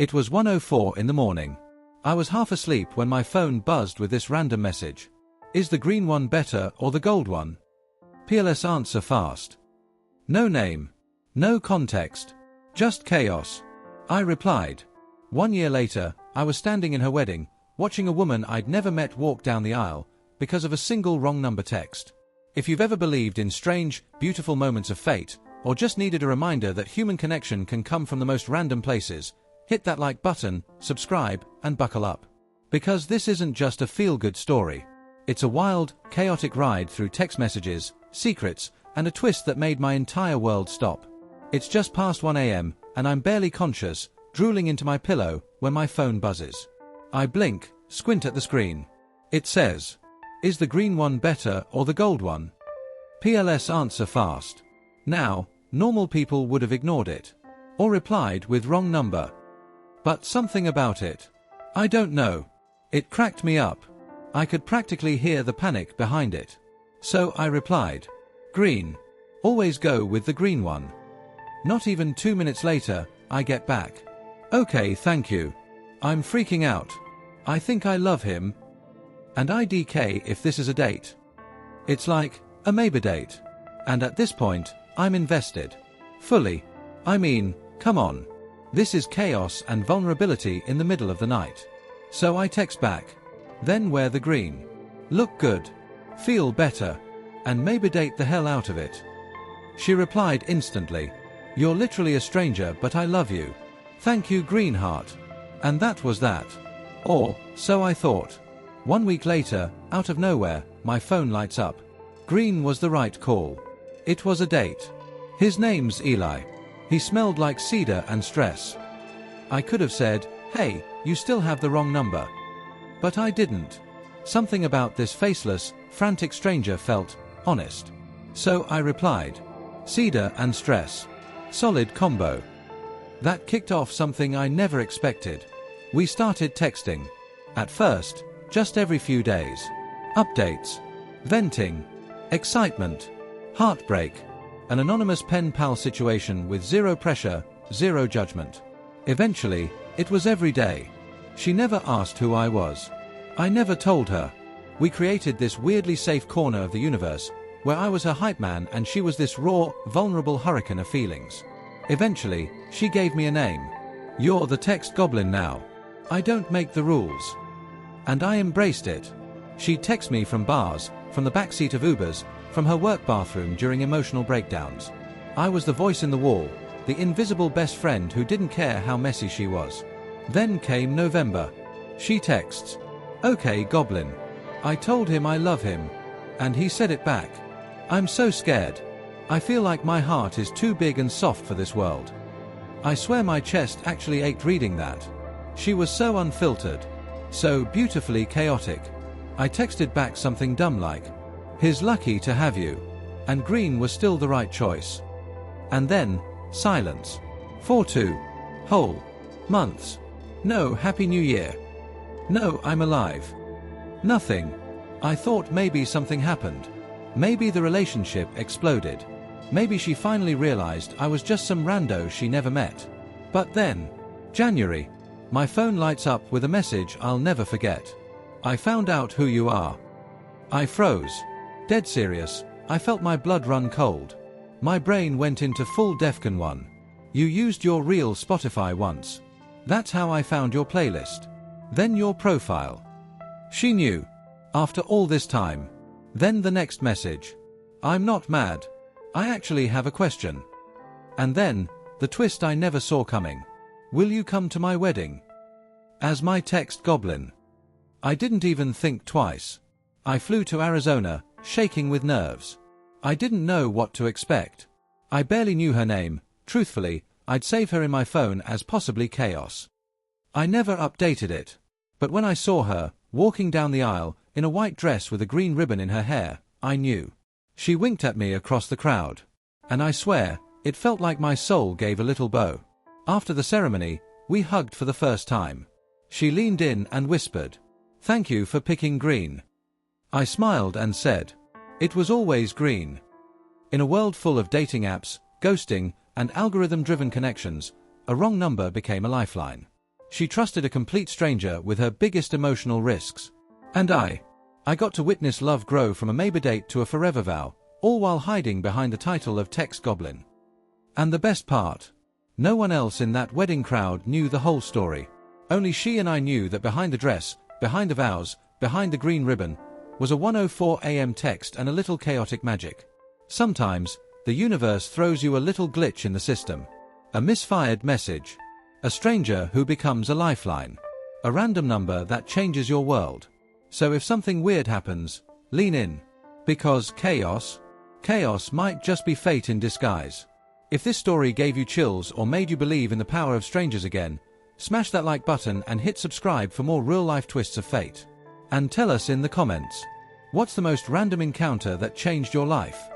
It was 1:04 in the morning. I was half asleep when my phone buzzed with this random message. Is the green one better or the gold one? PLS answer fast. No name. No context. Just chaos. I replied. 1 year later, I was standing in her wedding, watching a woman I'd never met walk down the aisle because of a single wrong number text. If you've ever believed in strange, beautiful moments of fate, or just needed a reminder that human connection can come from the most random places, hit that like button, subscribe, and buckle up. Because this isn't just a feel-good story. It's a wild, chaotic ride through text messages, secrets, and a twist that made my entire world stop. It's just past 1 a.m., and I'm barely conscious, drooling into my pillow, when my phone buzzes. I blink, squint at the screen. It says, "Is the green one better or the gold one?" PLS answer fast. Now, normal people would have ignored it. Or replied with wrong number. But something about it. I don't know. It cracked me up. I could practically hear the panic behind it. So I replied, "Green. Always go with the green one." Not even 2 minutes later, I get back. "Okay, thank you. I'm freaking out. I think I love him. And IDK if this is a date." It's like a maybe date. And at this point, I'm invested. Fully. I mean, come on. This is chaos and vulnerability in the middle of the night. So I text back. Then wear the green. Look good. Feel better. And maybe date the hell out of it. She replied instantly. "You're literally a stranger, but I love you. Thank you, Greenheart." And that was that. Or, so I thought. 1 week later, out of nowhere, my phone lights up. Green was the right call. It was a date. His name's Eli. He smelled like cedar and stress. I could have said, "Hey, you still have the wrong number." But I didn't. Something about this faceless, frantic stranger felt honest. So I replied, "Cedar and stress. Solid combo." That kicked off something I never expected. We started texting. At first, just every few days. Updates. Venting. Excitement. Heartbreak. An anonymous pen pal situation with zero pressure, zero judgment. Eventually, it was every day. She never asked who I was. I never told her. We created this weirdly safe corner of the universe, where I was her hype man and she was this raw, vulnerable hurricane of feelings. Eventually, she gave me a name. "You're the text goblin now. I don't make the rules." And I embraced it. She'd text me from bars, from the backseat of Ubers, from her work bathroom during emotional breakdowns. I was the voice in the wall, the invisible best friend who didn't care how messy she was. Then came November. She texts, "Okay, Goblin." I told him I love him. And he said it back. "I'm so scared. I feel like my heart is too big and soft for this world." I swear my chest actually ached reading that. She was so unfiltered. So beautifully chaotic. I texted back something dumb like, "He's lucky to have you." And green was still the right choice. And then, silence. For 2 whole months. No Happy New Year. No I'm alive. Nothing. I thought maybe something happened. Maybe the relationship exploded. Maybe she finally realized I was just some rando she never met. But then, January. My phone lights up with a message I'll never forget. "I found out who you are." I froze. Dead serious. I felt my blood run cold. My brain went into full DEFCON 1. "You used your real Spotify once. That's how I found your playlist. Then your profile." She knew. After all this time. Then the next message. "I'm not mad. I actually have a question." And then, the twist I never saw coming. "Will you come to my wedding?" As my text goblin. I didn't even think twice. I flew to Arizona, shaking with nerves. I didn't know what to expect. I barely knew her name. Truthfully, I'd save her in my phone as possibly chaos. I never updated it. But when I saw her, walking down the aisle, in a white dress with a green ribbon in her hair, I knew. She winked at me across the crowd. And I swear, it felt like my soul gave a little bow. After the ceremony, we hugged for the first time. She leaned in and whispered, "Thank you for picking green." I smiled and said, "It was always green." In a world full of dating apps, ghosting, and algorithm-driven connections, a wrong number became a lifeline. She trusted a complete stranger with her biggest emotional risks. And I got to witness love grow from a maybe date to a forever vow, all while hiding behind the title of Text Goblin. And the best part? No one else in that wedding crowd knew the whole story. Only she and I knew that behind the dress, behind the vows, behind the green ribbon, was a 1:04 a.m. text and a little chaotic magic. Sometimes, the universe throws you a little glitch in the system. A misfired message. A stranger who becomes a lifeline. A random number that changes your world. So if something weird happens, lean in. Because chaos might just be fate in disguise. If this story gave you chills or made you believe in the power of strangers again, smash that like button and hit subscribe for more real-life twists of fate. And tell us in the comments, what's the most random encounter that changed your life?